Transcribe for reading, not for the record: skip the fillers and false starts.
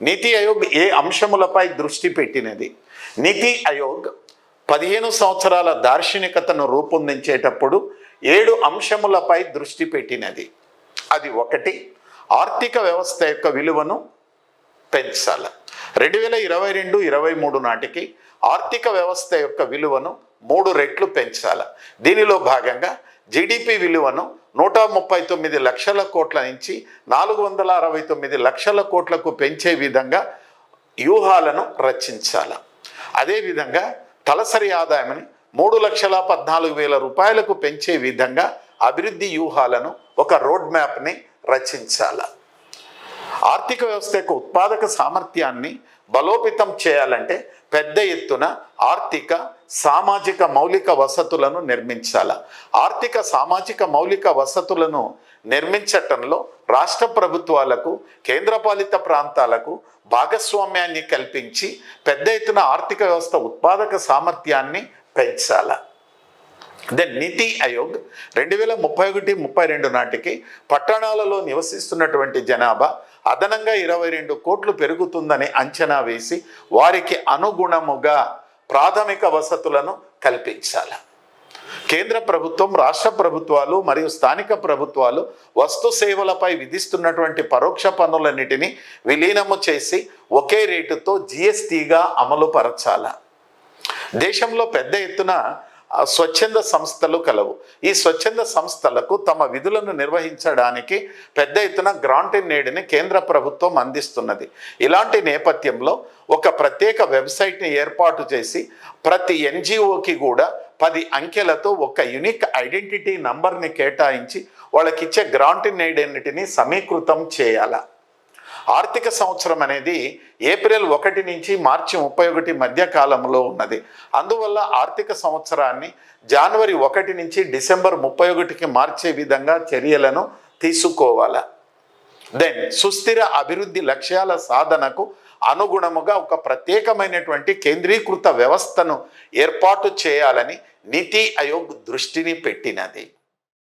నీతి ఆయోగ్ ఏ అంశములపై దృష్టి పెట్టినది? నీతి ఆయోగ్ 15 సంవత్సరాల దార్శనికతను రూపొందించేటప్పుడు 7 అంశములపై దృష్టి పెట్టినది. అది ఒకటి, ఆర్థిక వ్యవస్థ యొక్క విలువను పెంచాలి. 2022-23 నాటికి ఆర్థిక వ్యవస్థ యొక్క విలువను 3 రెట్లు పెంచాలి. దీనిలో భాగంగా జీడిపి విలువను 139 లక్షల కోట్ల నుంచి 469 లక్షల కోట్లకు పెంచే విధంగా వ్యూహాలను రచించాలి. అదేవిధంగా తలసరి ఆదాయాన్ని 3,14,000 రూపాయలకు పెంచే విధంగా అభివృద్ధి వ్యూహాలను, ఒక రోడ్ మ్యాప్ని రచించాలి. ఆర్థిక వ్యవస్థ యొక్క ఉత్పాదక సామర్థ్యాన్ని బలోపేతం చేయాలంటే పెద్ద ఎత్తున ఆర్థిక సామాజిక మౌలిక వసతులను నిర్మించాలి. ఆర్థిక సామాజిక మౌలిక వసతులను నిర్మించటంలో రాష్ట్ర ప్రభుత్వాలకు, కేంద్రపాలిత ప్రాంతాలకు భాగస్వామ్యాన్ని కల్పించి పెద్ద ఎత్తున ఆర్థిక వ్యవస్థ ఉత్పాదక సామర్థ్యాన్ని పెంచాలి. నీతి ఆయోగ్ 2031-32 నాటికి పట్టణాలలో నివసిస్తున్నటువంటి జనాభా అదనంగా 22 కోట్లు పెరుగుతుందని అంచనా వేసి వారికి అనుగుణముగా ప్రాథమిక వసతులను కల్పించాలి. కేంద్ర ప్రభుత్వం, రాష్ట్ర ప్రభుత్వాలు మరియు స్థానిక ప్రభుత్వాలు వస్తు సేవలపై విధిస్తున్నటువంటి పరోక్ష పన్నులన్నిటినీ విలీనము చేసి ఒకే రేటుతో జిఎస్టీగా అమలు పరచాలి. దేశంలో పెద్ద ఎత్తున స్వచ్ఛంద సంస్థలు కలవు. ఈ స్వచ్ఛంద సంస్థలకు తమ విధులను నిర్వహించడానికి పెద్ద ఎత్తున గ్రాంట్ ఇన్ ఎయిడ్ని కేంద్ర ప్రభుత్వం అందిస్తున్నది. ఇలాంటి నేపథ్యంలో ఒక ప్రత్యేక వెబ్సైట్ని ఏర్పాటు చేసి ప్రతి ఎన్జిఓకి కూడా 10 అంకెలతో ఒక యూనిక్ ఐడెంటిటీ నంబర్ని కేటాయించి వాళ్ళకి ఇచ్చే గ్రాంట్ ఇన్ ఎయిడ్ అన్నిటినీ సమీకృతం చేయాలి. ఆర్థిక సంవత్సరం అనేది ఏప్రిల్ 1 నుంచి మార్చి 31 మధ్య కాలంలో ఉన్నది. అందువల్ల ఆర్థిక సంవత్సరాన్ని జనవరి 1 నుంచి డిసెంబర్ 31కి మార్చే విధంగా చర్యలను తీసుకోవాలి. సుస్థిర అభివృద్ధి లక్ష్యాల సాధనకు అనుగుణముగా ఒక ప్రత్యేకమైనటువంటి కేంద్రీకృత వ్యవస్థను ఏర్పాటు చేయాలని నీతి ఆయోగ్ దృష్టిని పెట్టినది.